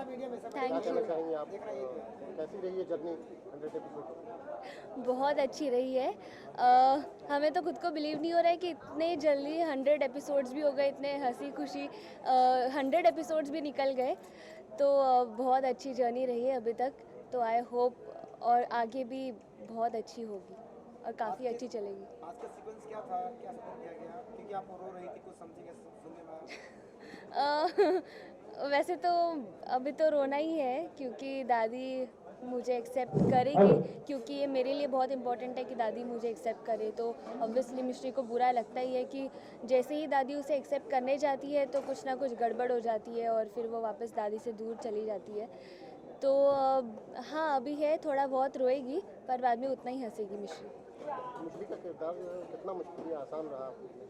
Thank you. चाहेंगे आप कैसी रही है जर्नी 100 एपिसोड? बहुत अच्छी रही है। हमें तो खुद को बिलीव नहीं हो रहा है कि इतने जल्दी 100 एपिसोड्स भी हो गए, इतने हंसी खुशी 100 एपिसोड्स भी निकल गए। तो बहुत अच्छी जर्नी रही है अभी तक। तो आई होप और आगे भी बहुत अच्छी होगी और काफ़ी अच्छी चलेगी। आज का सीक्वेंस क्या था, क्या सीन किया गया, क्योंकि आप रो रही थी कुछ समझेंगे सुनने में वैसे तो अभी तो रोना ही है क्योंकि दादी मुझे एक्सेप्ट करेगी, क्योंकि ये मेरे लिए बहुत इम्पोर्टेंट है कि दादी मुझे एक्सेप्ट करे। तो ऑब्वियसली मिश्री को बुरा लगता ही है कि जैसे ही दादी उसे एक्सेप्ट करने जाती है तो कुछ ना कुछ गड़बड़ हो जाती है और फिर वो वापस दादी से दूर चली जाती है। तो हाँ, अभी है, थोड़ा बहुत रोएगी पर बाद में उतना ही हंसेगी मिश्री। मिश्री का किरदार कितना मुश्किल या आसान रहा आपके लिए?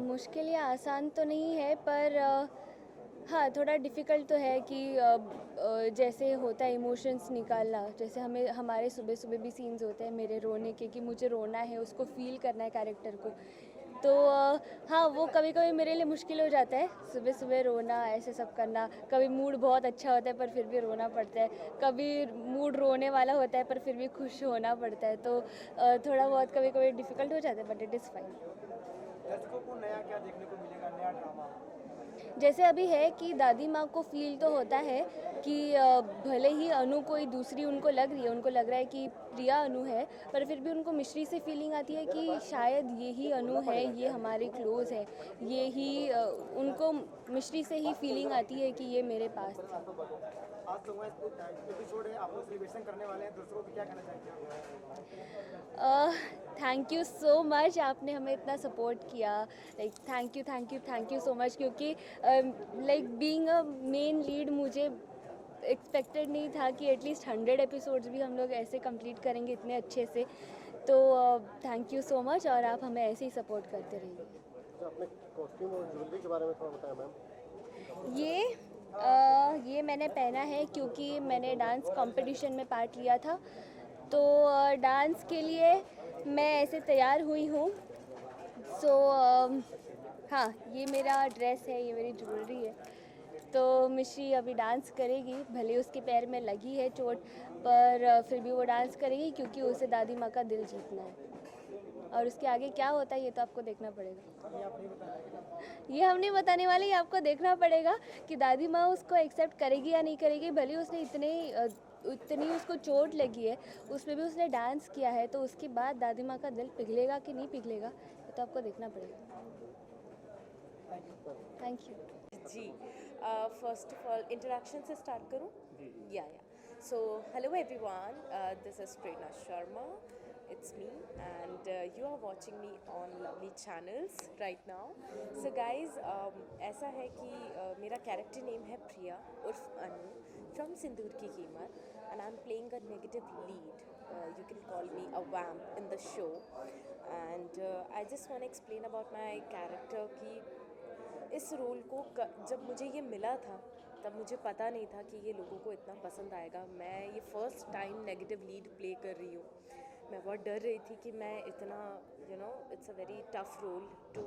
मुश्किल या आसान तो नहीं है पर हाँ, थोड़ा डिफ़िकल्ट तो है कि जैसे होता है इमोशंस निकालना, जैसे हमें हमारे सुबह सुबह भी सीन्स होते हैं मेरे रोने के कि मुझे रोना है, उसको फ़ील करना है कैरेक्टर को। तो हाँ, वो कभी कभी मेरे लिए मुश्किल हो जाता है, सुबह सुबह रोना, ऐसे सब करना। कभी मूड बहुत अच्छा होता है पर फिर भी रोना पड़ता है, कभी मूड रोने वाला होता है पर फिर भी खुश होना पड़ता है। तो थोड़ा बहुत कभी कभी डिफ़िकल्ट हो जाता है बट इट इज़ फाइन। दर्शकों को नया क्या देखने को मिलेगा, नया ड्रामा? जैसे अभी है कि दादी माँ को फील तो होता है कि भले ही अनु कोई दूसरी उनको लग रही है, उनको लग रहा है कि प्रिया अनु है, पर फिर भी उनको मिश्री से फीलिंग आती है कि शायद ये ही अनु है, ये हमारे क्लोज़ है, ये ही उनको मिश्री से ही फीलिंग आती है कि ये मेरे पास थी। आज तो वह एपिसोड है, आप लोग सेलिब्रेशन करने वाले हैं, दर्शकों को क्या कहना चाहेंगे आप? थैंक यू सो मच, आपने हमें इतना सपोर्ट किया। Like thank you thank you thank you so much, क्योंकि like being a main lead मुझे एक्सपेक्टेड नहीं था कि एटलीस्ट 100 एपिसोड्स भी हम लोग ऐसे कंप्लीट करेंगे इतने अच्छे से। तो थैंक यू सो मच और आप हमें ऐसे ही सपोर्ट करते रहिए। तो अपने कॉस्ट्यूम और ज्वेलरी के बारे में थोड़ा बताएं मैम। ये मैंने पहना है क्योंकि मैंने डांस कंपटीशन में पार्ट लिया था। तो डांस के लिए मैं ऐसे तैयार हुई हूँ। सो हाँ, ये मेरा ड्रेस है, ये मेरी ज्वेलरी है। तो मिश्री अभी डांस करेगी, भले उसके पैर में लगी है चोट, पर फिर भी वो डांस करेगी क्योंकि उसे दादी माँ का दिल जीतना है। और उसके आगे क्या होता है ये तो आपको देखना पड़ेगा। ये हम नहीं बताने वाले, ये आपको देखना पड़ेगा कि दादी माँ उसको एक्सेप्ट करेगी या नहीं करेगी। भले उसने इतनी उसको चोट लगी है, उसमें भी उसने डांस किया है, तो उसके बाद दादी माँ का दिल पिघलेगा कि नहीं पिघलेगा ये तो आपको देखना पड़ेगा। Thank you. जी, फर्स्ट ऑफ ऑल इंट्रोडक्शन से स्टार्ट करूं? या so hello everyone, this is Prerna Sharma, it's me and you are watching me on lovely channels right now. So guys, ऐसा है कि मेरा कैरेक्टर नेम है प्रिया उर्फ अनु फ्रॉम सिंदूर की कीमत and I am playing a negative lead. You can call me a vamp in the show and I just want to explain about my character कि इस role को जब मुझे ये मिला था तब मुझे पता नहीं था कि ये लोगों को इतना पसंद आएगा। मैं ये first time negative lead play कर रही हूँ। मैं बहुत डर रही थी कि मैं इतना it's a very tough role to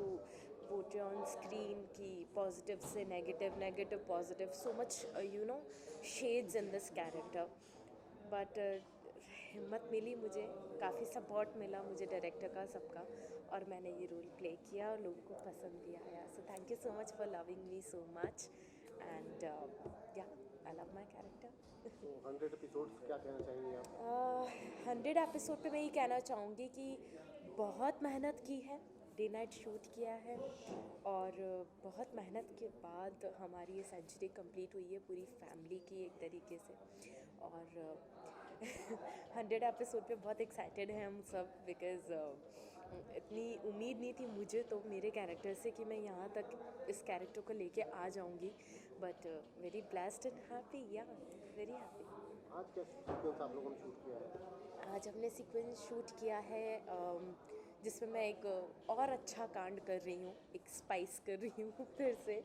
portray on screen की पॉजिटिव से negative, negative positive, so much shades in this character. But हिम्मत मिली मुझे, काफ़ी सपोर्ट मिला मुझे डायरेक्टर का, सबका, और मैंने ये रोल प्ले किया और लोगों को पसंद भी आया। सो thank you so much for loving me so much and या आई लव माई कैरेक्टर। तो 100 एपिसोड्स क्या कहना चाहेंगे आप? 100 एपिसोड पे मैं ये कहना चाहूँगी कि बहुत मेहनत की है, डे नाइट शूट किया है और बहुत मेहनत के बाद हमारी ये सेंचुरी कंप्लीट हुई है पूरी फैमिली की एक तरीके से। और 100 एपिसोड पे बहुत एक्साइटेड हैं हम सब बिकॉज़ इतनी उम्मीद नहीं थी मुझे तो मेरे कैरेक्टर से कि मैं यहाँ तक इस कैरेक्टर को लेके आ जाऊँगी। But very blessed and happy, या वेरी हैप्पी। आज क्या सीक्वेंस आप लोगों ने शूट किया है? आज हमने सीक्वेंस शूट किया है जिसमें मैं एक और अच्छा कांड कर रही हूँ, एक स्पाइस कर रही हूँ फिर से।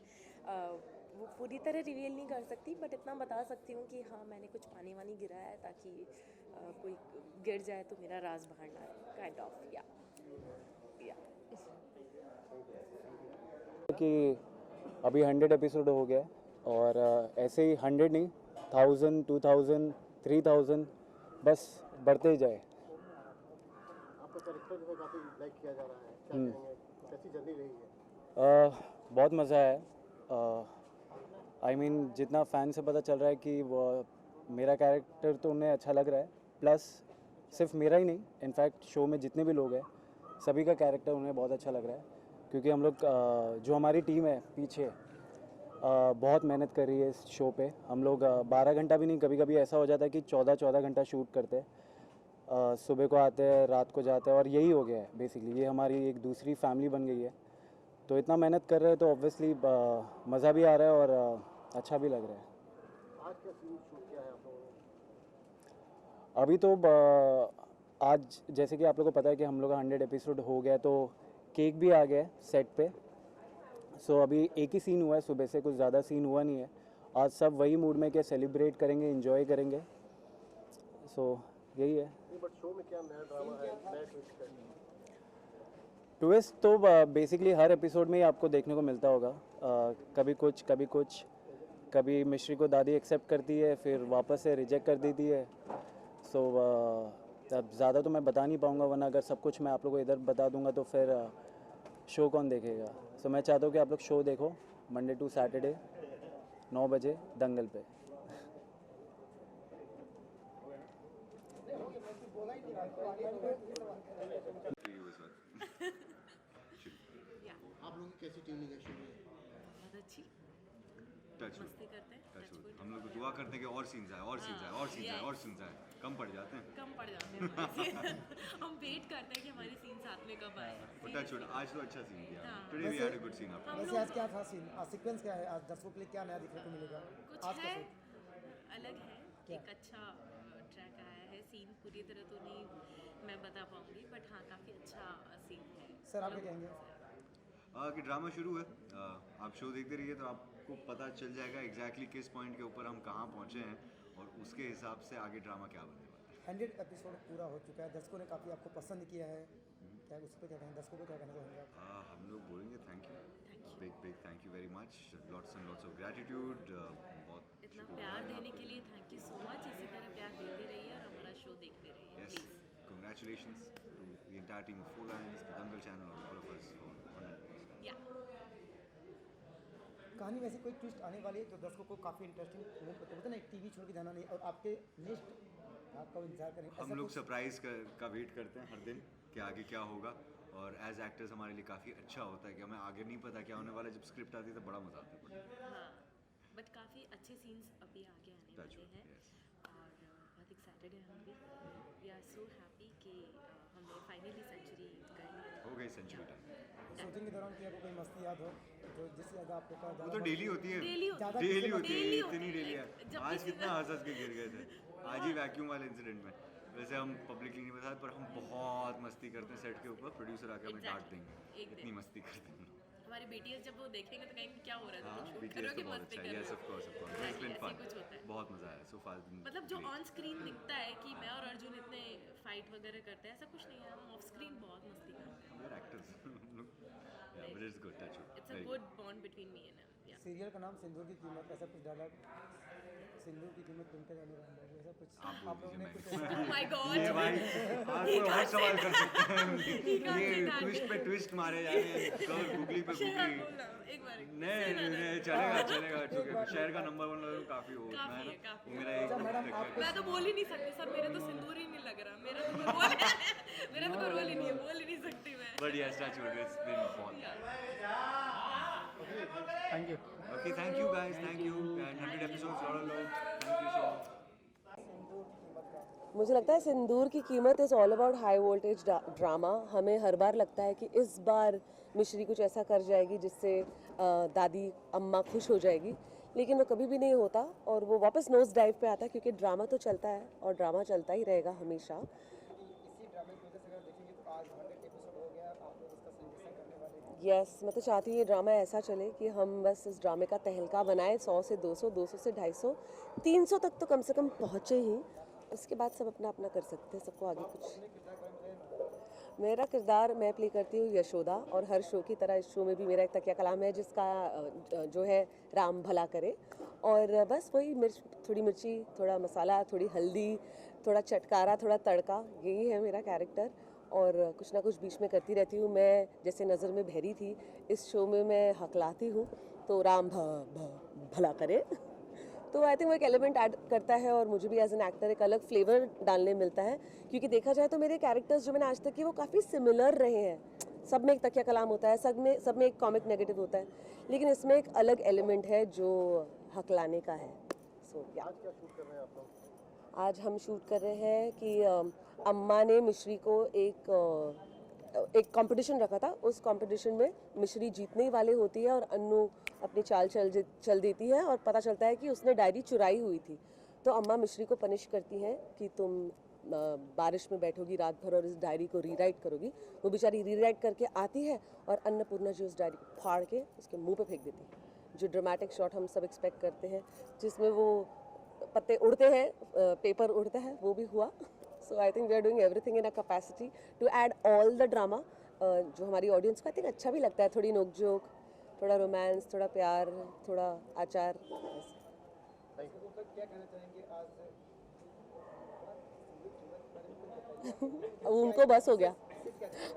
वो पूरी तरह रिवील नहीं कर सकती बट इतना बता सकती हूँ कि हाँ, मैंने कुछ पानी वानी गिराया है ताकि कोई गिर जाए तो मेरा राज बाहर ना आए, काइंड ऑफ। या कि अभी 100 एपिसोड हो गया है और ऐसे ही 100 नहीं, 1000, 2000, 3000 बस बढ़ते ही जाए। आपका कैरेक्टर जो है काफ़ी लाइक किया जा रहा है, क्या कहेंगे, कैसी जर्नी रही है? बहुत मज़ा है। आई मीन जितना फ़ैन से पता चल रहा है कि वो मेरा कैरेक्टर तो उन्हें अच्छा लग रहा है, प्लस सिर्फ मेरा ही नहीं, इनफैक्ट शो में जितने भी लोग हैं सभी का कैरेक्टर उन्हें बहुत अच्छा लग रहा है, क्योंकि हम लोग जो हमारी टीम है पीछे बहुत मेहनत कर रही है इस शो पे। हम लोग 12 घंटा भी नहीं, कभी कभी ऐसा हो जाता है कि 14 घंटा शूट करते हैं। सुबह को आते हैं, रात को जाते हैं, और यही हो गया है बेसिकली, ये हमारी एक दूसरी फैमिली बन गई है। तो इतना मेहनत कर रहे हैं तो ऑब्वियसली मज़ा भी आ रहा है और अच्छा भी लग रहा है। आज क्या सीन शूट किया है आप लोगों ने? अभी तो आज जैसे कि आप लोगों को पता है कि हम लोग का 100 एपिसोड हो गया, तो केक भी आ गया है सेट पे। सो अभी एक ही सीन हुआ है सुबह से, कुछ ज़्यादा सीन हुआ नहीं है। आज सब वही मूड में कि सेलिब्रेट करेंगे, एंजॉय करेंगे। सो यही है। नहीं, बट शो में क्या नया ड्रामा है, नया ट्विस्ट है? ट्विस्ट तो बेसिकली हर एपिसोड में ही आपको देखने को मिलता होगा। कभी कुछ कभी कुछ, कभी मिश्री को दादी एक्सेप्ट करती है, फिर वापस से रिजेक्ट कर देती है। सो अब ज़्यादा तो मैं बता नहीं पाऊँगा, वरना अगर सब कुछ मैं आप लोगों को इधर बता दूँगा तो फिर शो कौन देखेगा। सो मैं चाहता हूँ कि आप लोग शो देखो मंडे टू सैटरडे 9 बजे दंगल पे। आप लोगों की कैसी ट्यूनिंग है शो में? बहुत अच्छी टच मस्ती करते हैं टच touch wood। हम लोग तो दुआ करते हैं कि और सीन्स आए, और सीन्स आए, और सीन्स आए, और सीन्स आए। कम पड़ जाते हैं। कम पड़ जाते हैं हमारे scene। हम वेट करते हैं कि हमारे सीन साथ में कब आए। टच वुड, आज तो अच्छा सीन किया। हाँ। Today we had a good scene after. हम वैसे लोग आज क्या था सीन, सीक्वेंस क्या है, आज दर्शकों के लिए क्या नया देखने को मिलेगा कुछ आज है का shoot? अलग है, क्या? एक अच्छा ट्रैक आया है। सीन पूरी तरह तो नहीं मैं बता पाऊंगी, बट हाँ काफ़ी अच्छा सीन है। सर आप क्या कहेंगे? कि ड्रामा शुरू है। आप शो देखते रहिए तो आपको पता चल जाएगा एग्जैक्टली किस पॉइंट के ऊपर हम कहाँ पहुँचे हैं, और उसके हिसाब से आगे ड्रामा क्या बनेगा। 100 एपिसोड पूरा हो चुका है, दर्शकों ने काफ़ी आपको पसंद किया है, क्या उस पर क्या कहेंगे, दर्शकों को क्या कहना चाहेंगे आप? हम लोग बोलेंगे thank you, big thank you very much, lots and lots of gratitude. बहुत इतना प्यार देने के लिए थैंक यू सो मच। इसी तरह प्यार देते रहिए और हमारा शो देखते रहिए yes, please. Congratulations to the entire team of 4 Lions, the Dangal channel, all of us for 100. या कहानी वैसे कोई ट्विस्ट आने वाली है जो दर्शकों को काफ़ी इंटरेस्टिंग होता है ना, एक टीवी छोड़ के जाना नहीं, और आपके नेक्स्ट आपका इंतजार करें। हम लोग सरप्राइज का वेट करते हैं हर दिन कि आगे क्या होगा, और एज एक्टर्स हमारे लिए काफ़ी अच्छा होता है कि हमें आगे नहीं पता क्या होने वाला है। जब स्क्रिप्ट आती है तो बड़ा मजा आता है। हाँ, बट काफ़ी अच्छे सीन्स अभी आगे आने Touch वाले wood, हैं yes. और बहुत एक्साइटेड हैं हम भी। वी आर सो हैप्पी कि हमने फाइनली सेंचुरी कर ली। हो गई सेंचुरी टाइम। शूटिंग के दौरान की आपको कोई मस्ती याद हो जो जिससे ज़्यादा आपको का वो तो डेली होती है, डेली होती ज़्यादा डेली होती है, daily होती इतनी है। डेली है। जब भी आज सीन- कितना हंस के गिर गए थे, आज ही वैक्यूम वाले इंसिडेंट में। वैसे हम पब्लिकली नहीं बता, पर हम बहुत मस्ती करते हैं सेट के ऊपर। प्रोड्यूसर आके हमें डांट Exactly. देंगे, एक इतनी दिन। मस्ती करते हैं। हमारी BTS जब वो देखेंगे तो कहेंगे क्या हो रहा है, हाँ, तुम शूट BTS करोगे तो बहुत मस्ती अच्छा है। कर यस रहे ऑफ हो। कोर्स, इट्स Exactly, बीन ऐसे फन। कुछ होता है। बहुत मजा आया सो फार। मतलब जो ऑन स्क्रीन दिखता है कि मैं और अर्जुन इतने फाइट वगैरह करते हैं, ऐसा कुछ नहीं है। हम ऑफ स्क्रीन बहुत मस्ती करते हैं। We are actors. Yeah but it's good, touch wood. It's a good bond between me and him. Yeah serial का नाम सिंदूर की कीमत, ऐसा कुछ डायलॉग, सिंदूर की कीमत तुमको जाने वाला है, ऐसा कुछ आप आप लोगों ने बोल कुछ दीजिए। ओह माय ये गॉड। भाई आप कोई और सवाल कर सकते हैं। ये ट्विस्ट पे ट्विस्ट मारे जा रहे हैं, कल गुगली पे गुगली। एक बार नहीं चलेगा क्योंकि शहर का नंबर 1 लोग काफ़ी हो उतना है ना। काफी वो मेरा एक मैडम आप मैं तो बोल ही नहीं सकती सर, मेरे तो सिंदूर ही नहीं लग रहा। मेरा तो कोई रोल मेरा तो कोई रोल ही नहीं है, बोल ही नहीं सकती मैं। But yes touch wood, it's been fun. Thank you. Okay, thank you guys, thank you and 100 episodes lot of love, thank you so much. मुझे लगता है Sindoor Ki Keemat is all about high voltage drama. हमें हर बार लगता है कि इस बार मिश्री कुछ ऐसा कर जाएगी जिससे दादी अम्मा खुश हो जाएगी, लेकिन वो कभी भी नहीं होता और वो वापस नोज डाइव पे आता है, क्योंकि ड्रामा तो चलता है और ड्रामा चलता ही रहेगा हमेशा। इसी ड्रामे की वजह से अगर देखेंगे तो आज 100 एपिसोड हो गया, आप लोग इसका सेलिब्रेशन करने वाले हैं। यस, मैं तो चाहती हूँ ये ड्रामा ऐसा चले कि हम बस इस ड्रामे का तहलका बनाएं। 100 से 200, 200 से 250, 300 तक तो कम से कम पहुँचे ही। उसके बाद सब अपना अपना कर सकते हैं, सबको आगे कुछ। मेरा किरदार मैं प्ले करती हूँ यशोदा, और हर शो की तरह इस शो में भी मेरा एक तकिया कलाम है जिसका जो है राम भला करे। और बस वही मिर्च, थोड़ी मिर्ची, थोड़ा मसाला, थोड़ी हल्दी, थोड़ा चटकारा, थोड़ा तड़का, यही है मेरा कैरेक्टर। और कुछ ना कुछ बीच में करती रहती हूँ। मैं जैसे नज़र में बहरी थी, इस शो में मैं हकलाती हूँ, तो राम भला करे। तो आई थिंक वो एक एलिमेंट ऐड करता है और मुझे भी एज एन एक्टर एक अलग फ्लेवर डालने मिलता है, क्योंकि देखा जाए तो मेरे कैरेक्टर्स जो मैंने आज तक किए वो काफ़ी सिमिलर रहे हैं। सब में एक तकिया कलाम होता है, सब में एक कॉमिक नेगेटिव होता है, लेकिन इसमें एक अलग एलिमेंट है जो हकलाने का है। सो या आज क्या शूट कर रहे हैं आप लोग? आज हम शूट कर रहे हैं कि अम्मा ने मिश्री को एक कंपटीशन रखा था। उस कंपटीशन में मिश्री जीतने ही वाली होती है और अन्नू अपनी चाल चल देती है और पता चलता है कि उसने डायरी चुराई हुई थी। तो अम्मा मिश्री को पनिश करती हैं कि तुम बारिश में बैठोगी रात भर और इस डायरी को रीराइट करोगी। वो बेचारी रीराइट करके आती है और अन्नपूर्णा जी उस डायरी को फाड़ के उसके मुंह पे फेंक देती है। जो ड्रामेटिक शॉट हम सब एक्सपेक्ट करते हैं, जिसमें वो पत्ते उड़ते हैं, पेपर उड़ता है, वो भी हुआ। So I think we are doing everything in a capacity to add all the drama, जो हमारी ऑडियंस को आई थिंक अच्छा भी लगता है। थोड़ी नोक-झोंक, थोड़ा रोमांस, थोड़ा प्यार, थोड़ा आचार। क्या कहना चाहेंगे आज उनको बस हो गया,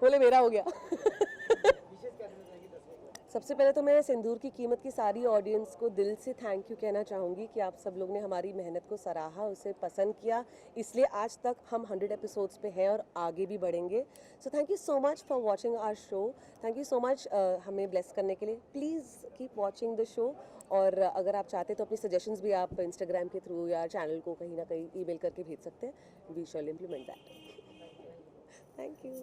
बोले मेरा हो गया। विशेष क्या देना चाहेंगे दर्शकों को? सबसे पहले तो मैं सिंदूर की कीमत की सारी ऑडियंस को दिल से थैंक यू कहना चाहूँगी कि आप सब लोग ने हमारी मेहनत को सराहा, उसे पसंद किया, इसलिए आज तक हम 100 एपिसोड्स पे हैं और आगे भी बढ़ेंगे। So thank you so much for watching our show. Thank you so much हमें ब्लेस करने के लिए। Please keep watching the show. और अगर आप चाहते तो अपनी सजेशंस भी आप इंस्टाग्राम के थ्रू या चैनल को कहीं ना कहीं ईमेल करके भेज सकते हैं। We shall implement that. Thank you.